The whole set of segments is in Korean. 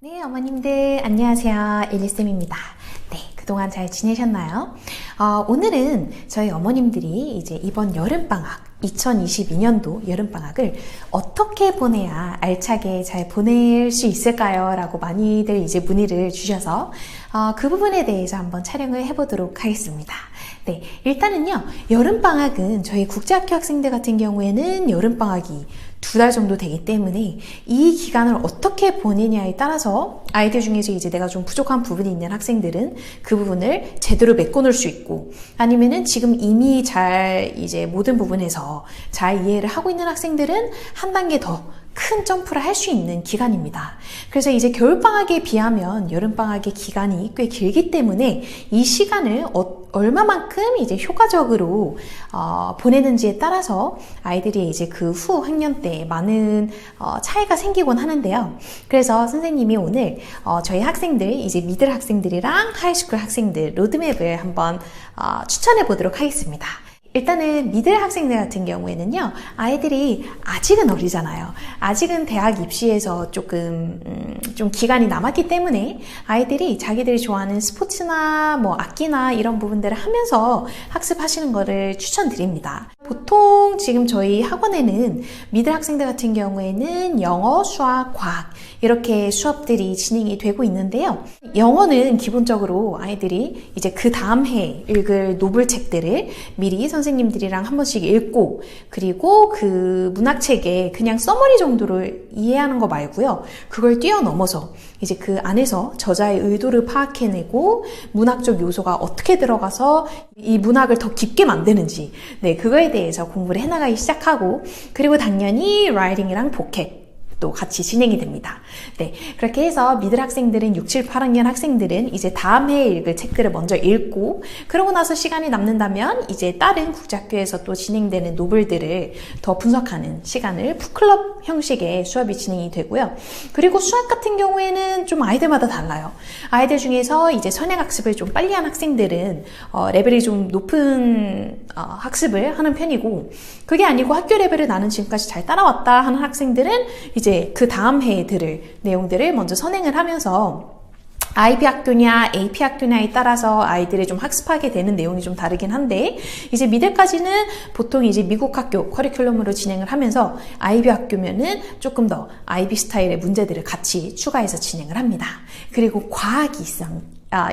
네, 어머님들 안녕하세요. 엘리쌤입니다. 네, 그동안 잘 지내셨나요? 오늘은 저희 어머님들이 이제 이번 여름방학 2022년도 여름방학을 어떻게 보내야 알차게 잘 보낼 수 있을까요? 라고 많이들 이제 문의를 주셔서 그 부분에 대해서 한번 촬영을 해보도록 하겠습니다. 네, 일단은요, 여름방학은 저희 국제학교 학생들 같은 경우에는 여름방학이 2달 정도 되기 때문에 이 기간을 어떻게 보내냐에 따라서 아이들 중에서 이제 내가 좀 부족한 부분이 있는 학생들은 그 부분을 제대로 메꿔놓을 수 있고, 아니면은 지금 이미 잘 이제 모든 부분에서 잘 이해를 하고 있는 학생들은 한 단계 더 큰 점프를 할 수 있는 기간입니다. 그래서 이제 겨울방학에 비하면 여름방학의 기간이 꽤 길기 때문에 이 시간을 얼마만큼 이제 효과적으로 보내는지에 따라서 아이들이 이제 그 후 학년 때 많은 차이가 생기곤 하는데요. 그래서 선생님이 오늘 저희 학생들, 이제 미들 학생들이랑 하이스쿨 학생들 로드맵을 한번 추천해 보도록 하겠습니다. 일단은 미들 학생들 같은 경우에는요, 아이들이 아직은 어리잖아요. 아직은 대학 입시에서 조금 좀 기간이 남았기 때문에 아이들이 자기들이 좋아하는 스포츠나 뭐 악기나 이런 부분들을 하면서 학습하시는 거를 추천드립니다. 보통 지금 저희 학원에는 미들 학생들 같은 경우에는 영어, 수학, 과학 이렇게 수업들이 진행이 되고 있는데요. 영어는 기본적으로 아이들이 이제 그 다음 해 읽을 노블책들을 미리 선생님들이랑 한 번씩 읽고, 그리고 그 문학책에 그냥 서머리 정도로 이해하는 거 말고요, 그걸 뛰어넘어서 이제 그 안에서 저자의 의도를 파악해내고 문학적 요소가 어떻게 들어가서 이 문학을 더 깊게 만드는지, 네, 그거에 대해서 공부를 해나가기 시작하고, 그리고 당연히 라이팅이랑 보켓 또 같이 진행이 됩니다. 네, 그렇게 해서 미들 학생들은 6, 7, 8학년 학생들은 이제 다음 해에 읽을 책들을 먼저 읽고, 그러고 나서 시간이 남는다면 이제 다른 국제학교에서 또 진행되는 노블들을 더 분석하는 시간을 북클럽 형식의 수업이 진행이 되고요. 그리고 수학 같은 경우에는 좀 아이들마다 달라요. 아이들 중에서 이제 선행학습을 좀 빨리 한 학생들은 레벨이 좀 높은 학습을 하는 편이고, 그게 아니고 학교 레벨을 나는 지금까지 잘 따라왔다 하는 학생들은 이제 그 다음 해에 들을 내용들을 먼저 선행을 하면서 IB 학교냐 AP 학교냐에 따라서 아이들이 좀 학습하게 되는 내용이 좀 다르긴 한데, 이제 미들까지는 보통 이제 미국 학교 커리큘럼으로 진행을 하면서 IB 학교면은 조금 더 IB 스타일의 문제들을 같이 추가해서 진행을 합니다. 그리고 과학이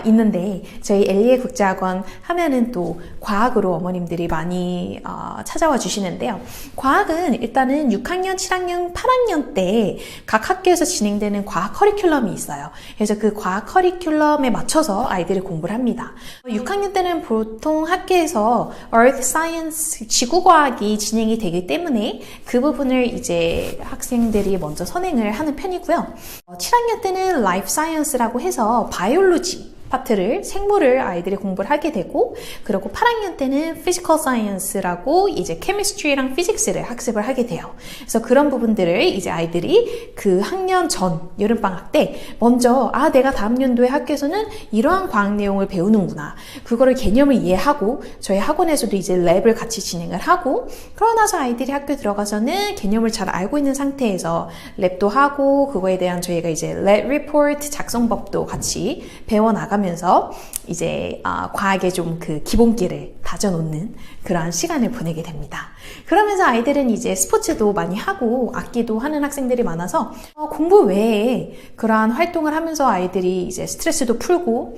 있는데 저희 엘리의 국제학원 하면은 또 과학으로 어머님들이 많이 찾아와 주시는데요. 과학은 일단은 6학년, 7학년, 8학년 때 각 학교에서 진행되는 과학 커리큘럼이 있어요. 그래서 그 과학 커리큘럼에 맞춰서 아이들이 공부를 합니다. 6학년 때는 보통 학교에서 Earth Science, 지구과학이 진행이 되기 때문에 그 부분을 이제 학생들이 먼저 선행을 하는 편이고요. 7학년 때는 Life Science라고 해서 바이올로지 파트를, 생물을 아이들이 공부를 하게 되고, 그리고 8학년 때는 Physical Science라고 이제 Chemistry랑 Physics를 학습을 하게 돼요. 그래서 그런 부분들을 이제 아이들이 그 학년 전 여름방학 때 먼저 내가 다음 연도에 학교에서는 이러한 과학 내용을 배우는구나, 그거를 개념을 이해하고 저희 학원에서도 이제 랩을 같이 진행을 하고, 그러고 나서 아이들이 학교 들어가서는 개념을 잘 알고 있는 상태에서 랩도 하고, 그거에 대한 저희가 이제 랩 리포트 작성법도 같이 배워나가면서 이제 과학의 좀 그 기본기를 다져놓는 그러한 시간을 보내게 됩니다. 그러면서 아이들은 이제 스포츠도 많이 하고 악기도 하는 학생들이 많아서 공부 외에 그러한 활동을 하면서 아이들이 이제 스트레스도 풀고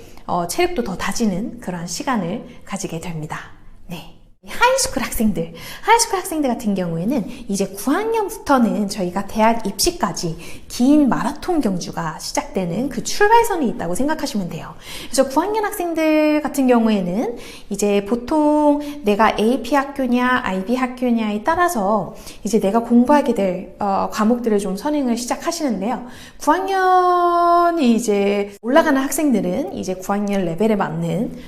체력도 더 다지는 그러한 시간을 가지게 됩니다. 네. 하이스쿨 학생들 같은 경우에는 이제 9학년부터는 저희가 대학 입시까지 긴 마라톤 경주가 시작되는 그 출발선이 있다고 생각하시면 돼요. 그래서 9학년 학생들 같은 경우에는 이제 보통 내가 AP 학교냐 IB 학교냐에 따라서 이제 내가 공부하게 될 과목들을 좀 선행을 시작하시는데요. 9학년이 이제 올라가는 학생들은 이제 9학년 레벨에 맞는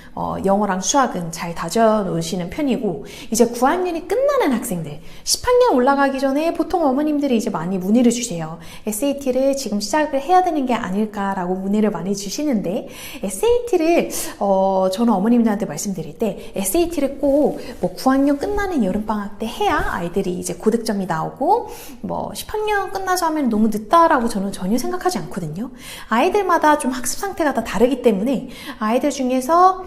영어랑 수학은 잘 다져 놓으시는 편이고, 그리고 이제 9학년이 끝나는 학생들, 10학년 올라가기 전에 보통 어머님들이 이제 많이 문의를 주세요. SAT를 지금 시작을 해야 되는 게 아닐까라고 문의를 많이 주시는데, SAT를 저는 어머님들한테 말씀드릴 때 SAT를 꼭 뭐 9학년 끝나는 여름방학 때 해야 아이들이 이제 고득점이 나오고, 뭐 10학년 끝나서 하면 너무 늦다라고 저는 전혀 생각하지 않거든요. 아이들마다 좀 학습 상태가 다 다르기 때문에 아이들 중에서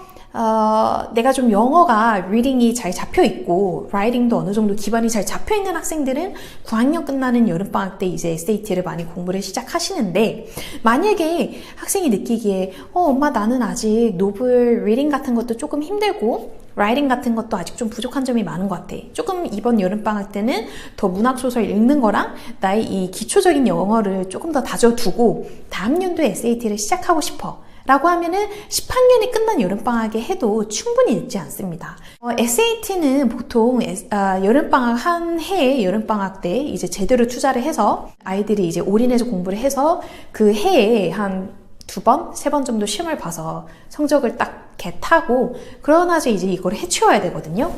내가 좀 영어가 리딩이 잘 잡혀 있고 라이팅도 어느 정도 기반이 잘 잡혀 있는 학생들은 9학년 끝나는 여름방학 때 이제 SAT를 많이 공부를 시작하시는데, 만약에 학생이 느끼기에 엄마 나는 아직 노블 리딩 같은 것도 조금 힘들고 라이팅 같은 것도 아직 좀 부족한 점이 많은 것 같아. 조금 이번 여름방학 때는 더 문학소설 읽는 거랑 나의 이 기초적인 영어를 조금 더 다져두고 다음 연도에 SAT를 시작하고 싶어 라고 하면은 10학년이 끝난 여름방학에 해도 충분히 늦지 않습니다. SAT는 보통 여름방학 한 해에 여름방학 때 이제 제대로 투자를 해서 아이들이 이제 올인해서 공부를 해서 그 해에 한 2번, 3번 정도 시험을 봐서 성적을 딱 이렇게 타고 그러나서 이제 이걸 해치워야 되거든요.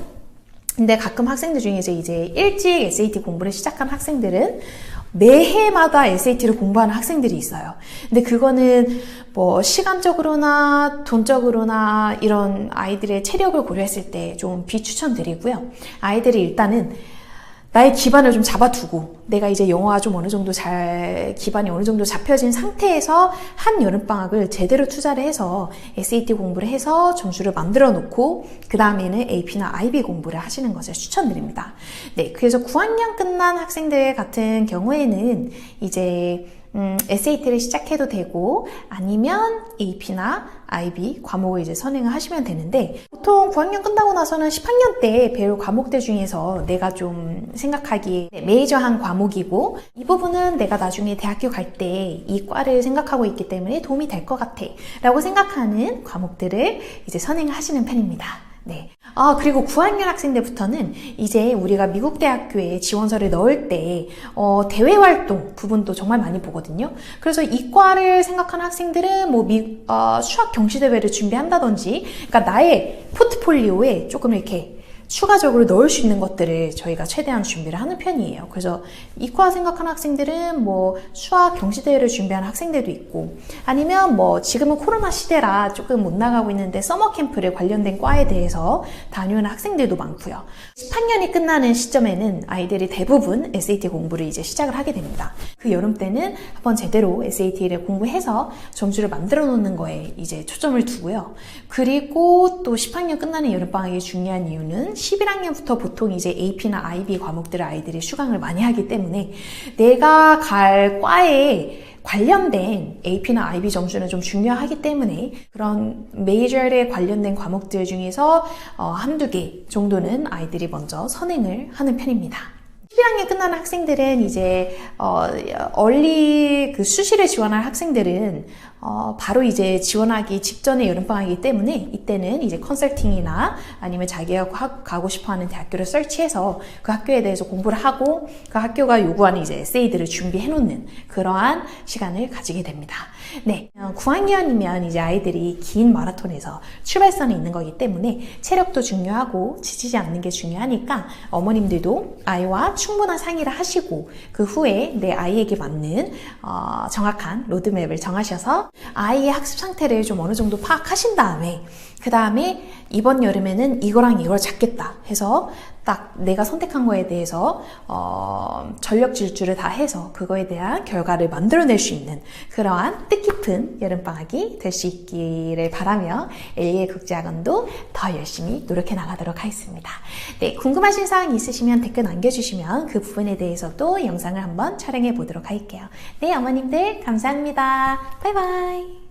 근데 가끔 학생들 중에서 이제 일찍 SAT 공부를 시작한 학생들은 매해마다 SAT를 공부하는 학생들이 있어요. 근데 그거는 뭐 시간적으로나 돈적으로나 이런 아이들의 체력을 고려했을 때 좀 비추천드리고요. 아이들이 일단은 나의 기반을 좀 잡아두고 내가 이제 영어가 좀 어느 정도 기반이 어느 정도 잡혀진 상태에서 한 여름방학을 제대로 투자를 해서 SAT 공부를 해서 점수를 만들어 놓고 그 다음에는 AP나 IB 공부를 하시는 것을 추천드립니다. 네, 그래서 9학년 끝난 학생들 같은 경우에는 이제 SAT를 시작해도 되고 아니면 AP나 IB 과목을 이제 선행을 하시면 되는데, 보통 9학년 끝나고 나서는 10학년 때 배울 과목들 중에서 내가 좀 생각하기에 메이저한 과목이고 이 부분은 내가 나중에 대학교 갈 때 이 과를 생각하고 있기 때문에 도움이 될 것 같아 라고 생각하는 과목들을 이제 선행을 하시는 편입니다. 네. 그리고 9학년 학생들부터는 이제 우리가 미국 대학교에 지원서를 넣을 때 대외 활동 부분도 정말 많이 보거든요. 그래서 이과를 생각하는 학생들은 뭐 수학 경시 대회를 준비한다든지, 그러니까 나의 포트폴리오에 조금 이렇게 추가적으로 넣을 수 있는 것들을 저희가 최대한 준비를 하는 편이에요. 그래서 이과 생각하는 학생들은 뭐 수학 경시대회를 준비하는 학생들도 있고, 아니면 뭐 지금은 코로나 시대라 조금 못 나가고 있는데 서머 캠프를 관련된 과에 대해서 다녀오는 학생들도 많고요. 10학년이 끝나는 시점에는 아이들이 대부분 SAT 공부를 이제 시작을 하게 됩니다. 그 여름 때는 한번 제대로 SAT를 공부해서 점수를 만들어 놓는 거에 이제 초점을 두고요. 그리고 또 10학년 끝나는 여름방학이 중요한 이유는 11학년부터 보통 이제 AP나 IB 과목들을 아이들이 수강을 많이 하기 때문에 내가 갈 과에 관련된 AP나 IB 점수는 좀 중요하기 때문에 그런 메이저에 관련된 과목들 중에서 한두 개 정도는 아이들이 먼저 선행을 하는 편입니다. 11학년 끝나는 학생들은 이제 얼리 그 수시를 지원할 학생들은 바로 이제 지원하기 직전의 여름방학이기 때문에 이때는 이제 컨설팅이나 아니면 자기가 가고 싶어하는 대학교를 설치해서 그 학교에 대해서 공부를 하고 그 학교가 요구하는 이제 에세이들을 준비해 놓는 그러한 시간을 가지게 됩니다. 네, 9학년이면 이제 아이들이 긴 마라톤에서 출발선에 있는 거기 때문에 체력도 중요하고 지치지 않는 게 중요하니까 어머님들도 아이와 충분한 상의를 하시고 그 후에 내 아이에게 맞는 정확한 로드맵을 정하셔서 아이의 학습 상태를 좀 어느 정도 파악하신 다음에 그 다음에 이번 여름에는 이거랑 이걸 잡겠다 해서 딱 내가 선택한 거에 대해서 전력 질주를 다 해서 그거에 대한 결과를 만들어낼 수 있는 그러한 뜻깊은 여름방학이 될 수 있기를 바라며 엘리의 국제학원도 더 열심히 노력해 나가도록 하겠습니다. 네, 궁금하신 사항이 있으시면 댓글 남겨주시면 그 부분에 대해서도 영상을 한번 촬영해 보도록 할게요. 네, 어머님들 감사합니다. 바이바이.